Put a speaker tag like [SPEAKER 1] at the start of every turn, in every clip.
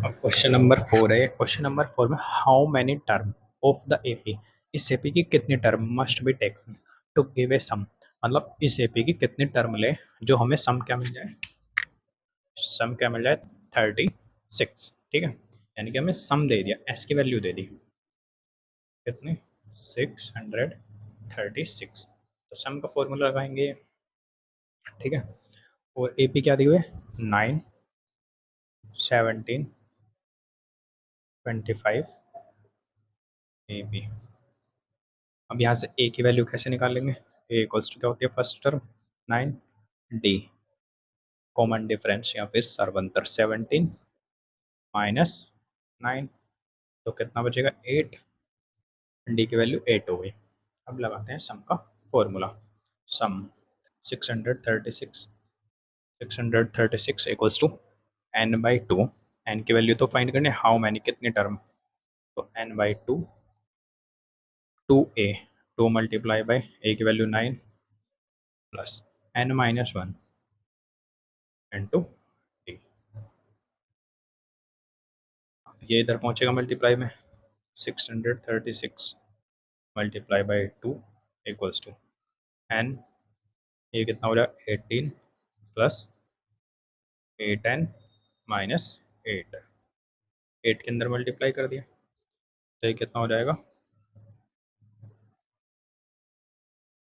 [SPEAKER 1] अब question number 4 है। Question number 4 में how many term of the AP, इस एपी की कितनी term must be taken to give a sum, मतलब इस एपी की कितनी टर्म ले जो हमें सम क्या मिल जाए, सम क्या मिल जाए 36। ठीक है, यानी कि हमें सम दे दिया, एस की वैल्यू दे दी कितनी 636। तो सम का फॉर्मूला लगाएंगे। ठीक है, और एपी क्या दी हुई है 9, 17, 25 एपी। अब यहाँ से ए की वैल्यू कैसे निकालेंगे, ए इक्वल्स टू क्या होती है first term 9, D common difference या फिर सर्वंतर 17 माइनस 9, तो कितना बचेगा 8, डी की वैल्यू 8 हो गई। अब लगाते हैं सम का formula. Sum 636, 636 equals to n by two, n की वैल्यू तो फाइंड करनी है, हाउ मैनी कितनी टर्म, तो n by two, two a, two multiply by a की value 9 plus n minus 1 into d. ये इधर पहुंचेगा मल्टीप्लाई में 636 multiply by two equals to n, ये कितना हो जाएगा 18 प्लस 8n माइनस 8, 8 के अंदर मल्टीप्लाई कर दिया तो ये कितना हो जाएगा,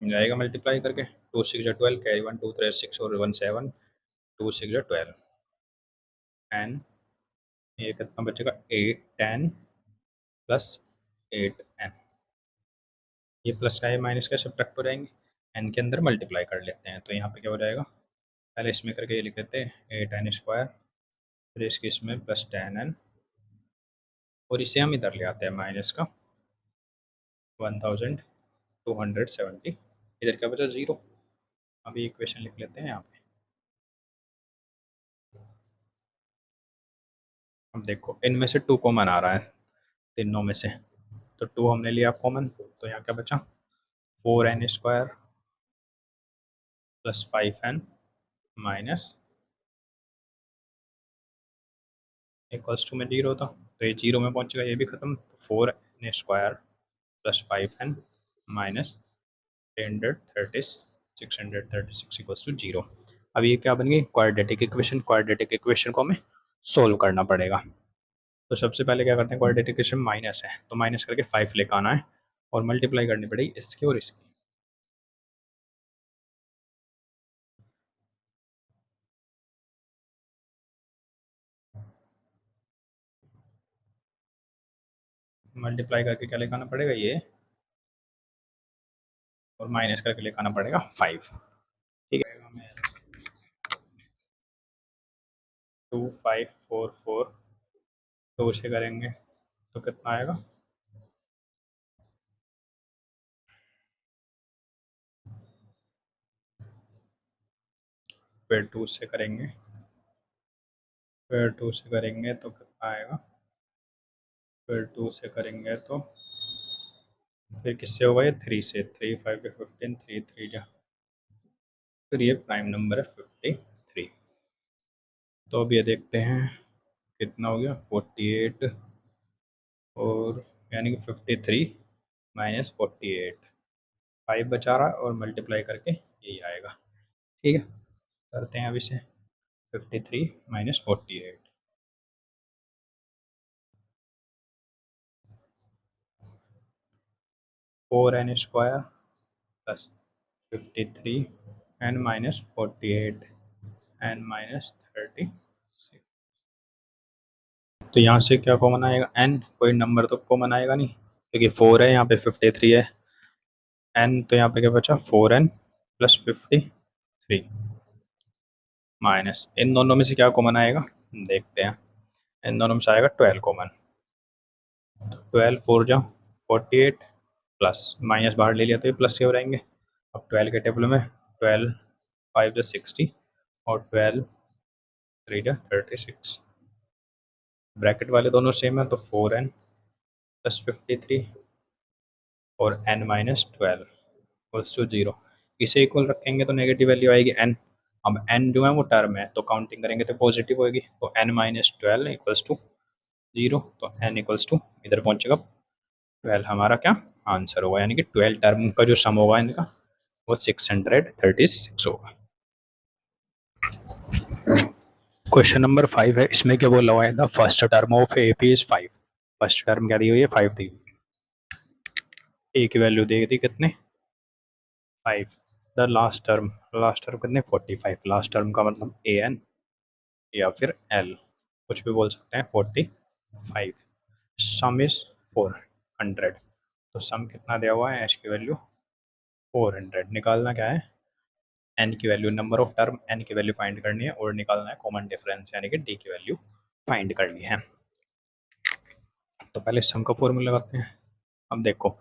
[SPEAKER 1] जाएगा मल्टीप्लाई करके 2 6 12 कैरी 1 2 3 6 और 1 7, 2 6 12 एन, ये कितना बचेगा 8n प्लस 8n, ये प्लस का है माइनस का सब्ट्रैक्ट हो जाएंगे, एन के अंदर मल्टीप्लाई कर लेते हैं तो यहाँ पे क्या हो जाएगा, पहले इसमें करके ये लिख लेते हैं 8n स्क्वायर, फिर इसके इसमें प्लस 10n, और इसे हम इधर ले आते हैं माइनस का 1270, इधर क्या बचा 0। अभी इक्वेशन लिख लेते हैं यहाँ पे। अब देखो इनमें से 2 कॉमन आ रहा है तीनों में से, तो 2 हमने लिया कॉमन, तो यहाँ क्या बचा 4n square plus 5n minus equals to में 0 था, तो ये 0 में पहुँचेगा, ये भी खत्म, 4n square plus 5n minus 636 equals to 0। अब ये क्या बन गई क्वाड्रेटिक इक्वेशन, क्वाड्रेटिक इक्वेशन को हमें सोल्व करना पड़ेगा। तो सबसे पहले क्या करते हैं, क्वाड्रेटिक इक्वेशन माइनस है तो माइनस करके 5 लेकर आना है और मल्टीप्लाई करनी पड़ेगी इसकी और इसकी। मल्टीप्लाई करके क्या लेकर आना पड़ेगा ये, और माइनस करके लेकर आना पड़ेगा 5। ठीक है, 2544 तो उसे करेंगे तो कितना आएगा, फिर 2 से करेंगे, फिर 2 से करेंगे तो कितना आएगा, फिर 2 से करेंगे तो फिर किससे होगा, ये 3 से, 3 5 के 15, 3 3 जा, फिर ये प्राइम नंबर है 53। तो अब ये देखते हैं कितना हो गया 48, और यानी कि 53 माइनस 48, 5 बचा रहा है और मल्टीप्लाई करके यही आएगा। ठीक है, करते हैं अब इसे 53 minus 48, 4n square plus 53 n minus 48 n minus 36। तो यहाँ से क्या कॉमन आएगा, एन, कोई नंबर तो कॉमन आएगा नहीं क्योंकि 4 है, यहाँ पे 53 है, एन तो यहाँ पे क्या बचा 4n प्लस 53 माइनस, इन दोनों में से क्या कॉमन आएगा देखते हैं, इन दोनों में से आएगा 12 कॉमन, 12 4 जा 48 प्लस माइनस बाहर ले लिया तो ये प्लस के हो जाएंगे। अब 12 के टेबल में 12 5 जा 60 और 12 3 जा 36, ब्रैकेट वाले दोनों सेम है तो 4n प्लस 53 और n माइनस 12 इक्वल्स टू 0। इसे इक्वल रखेंगे तो नेगेटिव वैल्यू आएगी n, अब n जो है वो टर्म है तो काउंटिंग करेंगे तो पॉजिटिव होगी, तो n माइनस 12 इक्वल्स टू 0, तो n इक्वल्स टू इधर पहुंचेगा 12 हमारा क्या आंसर होगा, यानी कि 12 टर्म का जो सम होगा इनका वो 636 होगा। क्वेश्चन नंबर 5 है, इसमें क्या बोला हुआ है, the first term of A P is 5। First term क्या दी हुई है, 5 दी हुई है। ए की वैल्यू दी थी कितने, 5। द लास्ट टर्म कितने, 45। लास्ट टर्म का मतलब ए एन या फिर एल, कुछ भी बोल सकते हैं, 45। सम इज 400, तो सम कितना दिया हुआ है, एच की वैल्यू 400। निकालना क्या है, एन की value, number of term n की वैल्यू फाइंड करनी है, और निकालना है कॉमन डिफरेंस यानी कि डी की वैल्यू फाइंड करनी है। तो पहले सम का फॉर्मूला लगाते हैं। अब देखो,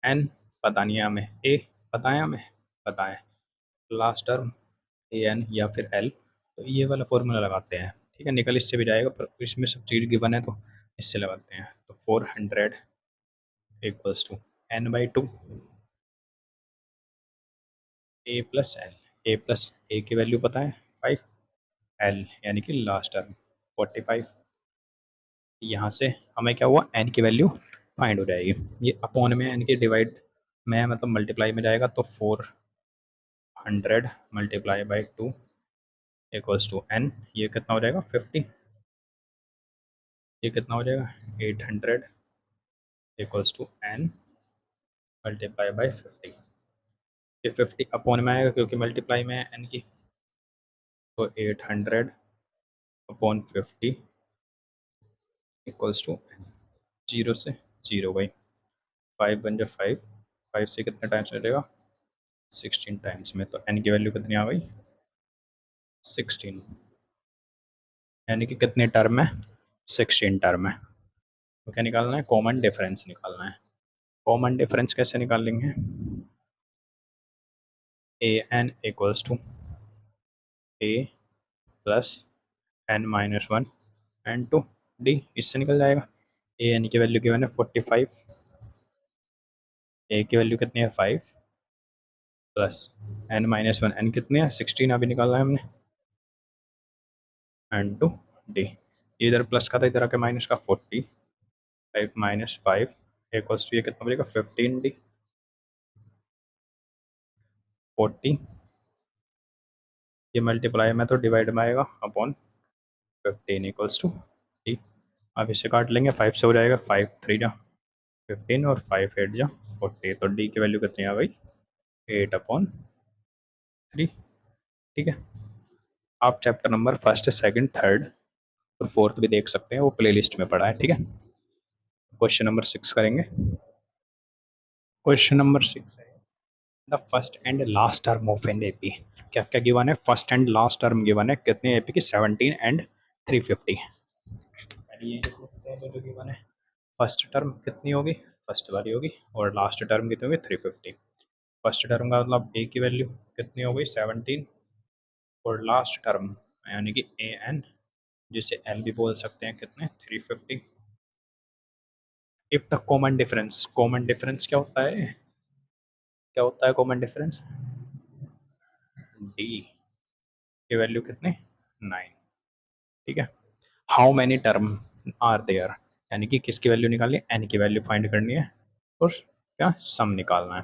[SPEAKER 1] एन पता नहीं है हमें, ए पता है हमें, पता है लास्ट टर्म ए एन या फिर एल, तो ये वाला फॉर्मूला लगाते हैं। ठीक है, निकल इससे भी जाएगा, पर इसमें सब चीज़ गिवन है तो इससे लगाते हैं। तो 400 equals to n by 2 a plus l. A plus a की वैल्यू पता है 5, एल यानी कि लास्ट टर्म 45। यहाँ से हमें क्या हुआ, एन की वैल्यू फाइंड हो जाएगी। ये अपॉन में एन के डिवाइड में मतलब मल्टीप्लाई में जाएगा, तो 400 multiply by 2 equals to n, ये कितना हो जाएगा 50। ये कितना हो जाएगा 800 equals to n multiply by 50। ये 50 अपॉन में आएगा क्योंकि मल्टीप्लाई में है एन की, तो 800 upon 50 equals to n. Zero से जीरो भाई, 5 बन जाए 5, 5 से कितने टाइम्स मिलेगा 16 टाइम्स में, तो एन की वैल्यू कितनी आ गई 16, यानी कि कितने टर्म है 16 टर्म है। तो क्या निकालना है, कॉमन डिफरेंस निकालना है। कॉमन डिफरेंस कैसे निकालेंगे, a n equals to a plus n minus 1 n to d, इससे निकल जाएगा। ए एन की वैल्यू गिवन है 45, ए की वैल्यू कितनी है 5 प्लस एन माइनस 1, एन कितने हैं 16 अभी निकाला है हमने, एन टू डी। इधर प्लस का था, इधर आके माइनस का 40, 5 माइनस 5 इक्वल्स टू ये कितना बचेगा 15 डी। 40 ये मल्टीप्लाई में तो डिवाइड में आएगा अपॉन 15 इक्वल्स टू डी। अब इसे काट लेंगे, 5 से हो जाएगा, 5 3 जा 15 और 5 8 जा 40, तो डी की वैल्यू कितनी आ गई 8/3। ठीक है, आप chapter number first second third और फोर्थ भी देख सकते हैं, वो प्ले लिस्ट में पड़ा है। ठीक है, क्वेश्चन नंबर 6 करेंगे। क्वेश्चन नंबर 6 है, the first and last term of an AP. क्या क्या गिवन है, first and last term given है, कितने एपी की 17 एंड 350। पहले ये देख लेते हैं जो गिवन है, फर्स्ट टर्म कितनी होगी, फर्स्ट वाली होगी, और लास्ट टर्म कितनी होगी 350। फर्स्ट टर्म का मतलब ए की वैल्यू कितनी हो गई 17, और लास्ट टर्म यानी कि ए एन, जिसे एल भी बोल सकते हैं, कितने 350। इफ द कॉमन डिफरेंस क्या होता है, क्या होता है कॉमन डिफरेंस, डी की वैल्यू कितने 9। ठीक है, how many term are there, यानी कि किसकी वैल्यू निकालनी है, एन की वैल्यू फाइंड करनी है, और क्या सम निकालना है।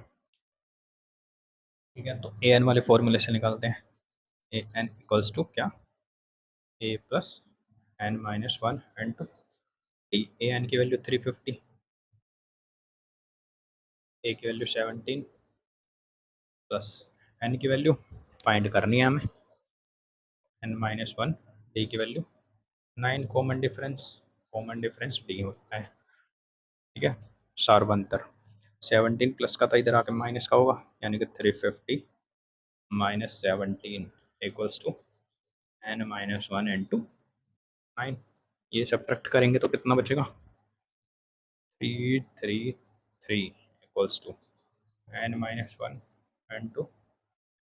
[SPEAKER 1] ठीक है, तो ए एन वाले फॉर्मूले से निकालते हैं। ए एन इक्वल्स टू क्या, a plus n minus 1 n to d. A n की वैल्यू 350, ए की वैल्यू 17 प्लस एन की वैल्यू फाइंड करनी है हमें, एन माइनस 1, डी की वैल्यू 9। कॉमन डिफरेंस डी होता है। ठीक है, सार्वंतर 17 प्लस का था, इधर आके माइनस का होगा, यानी कि 350 minus 17 equals to n minus 1 n to 9। ये सब्ट्रैक्ट करेंगे तो कितना बचेगा 333 equals to n minus 1 n to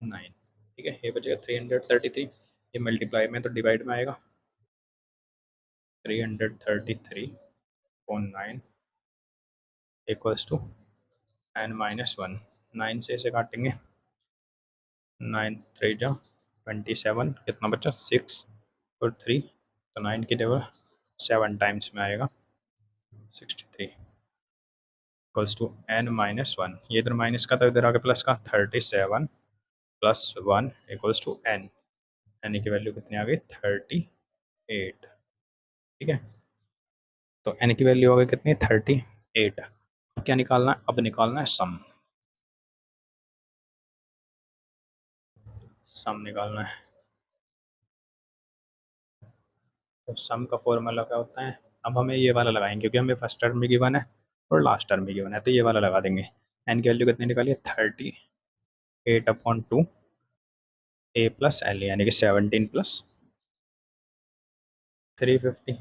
[SPEAKER 1] 9। ठीक है, ये बचेगा 333, ये मल्टीप्लाई में तो डिवाइड में आएगा, 333/9 इक्वल्स टू एन माइनस 1। 9 से इसे काटेंगे, 9 3 जा 27, कितना बचा 6 और 3, तो 9 की जगह 7 टाइम्स में आएगा 63 equals to n minus one, ये इधर माइनस का तो इधर आगे प्लस का, 37 plus 1 equals to n, n की वैल्यू कितनी आ गई 38। ठीक है, तो n की वैल्यू हो गई कितनी 38। क्या निकालना है, अब निकालना है सम, सम निकालना है। तो सम का फॉर्मूला क्या होता है, अब हमें ये वाला लगाएंगे क्योंकि हमें फर्स्ट टर्म में गिवन है और लास्ट टर्म में गिवन है, तो ये वाला लगा देंगे। एन की वैल्यू कितनी निकाली है 38/2 ए प्लस एल, यानी कि 17 प्लस 350,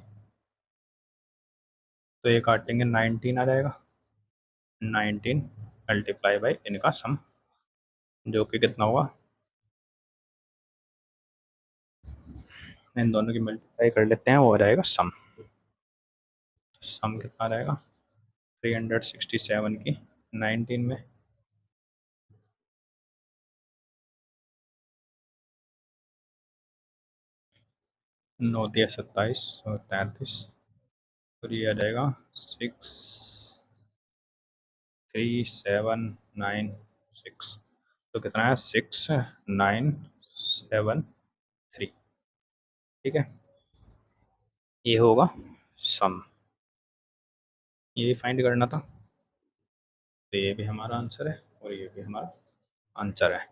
[SPEAKER 1] तो ये काटेंगे 19 आ जाएगा, 19 मल्टीप्लाई बाई इनका सम, जो कि कितना होगा, इन दोनों की मल्टीप्लाई कर लेते हैं, वो हो जाएगा सम। सम कितना रहेगा 367 की 19 में, 9×10 = 27 और 33, और ये आ जाएगा 63796, तो कितना है 6973। ठीक है, ये होगा सम, ये फाइंड करना था, तो ये भी हमारा आंसर है और ये भी हमारा आंसर है।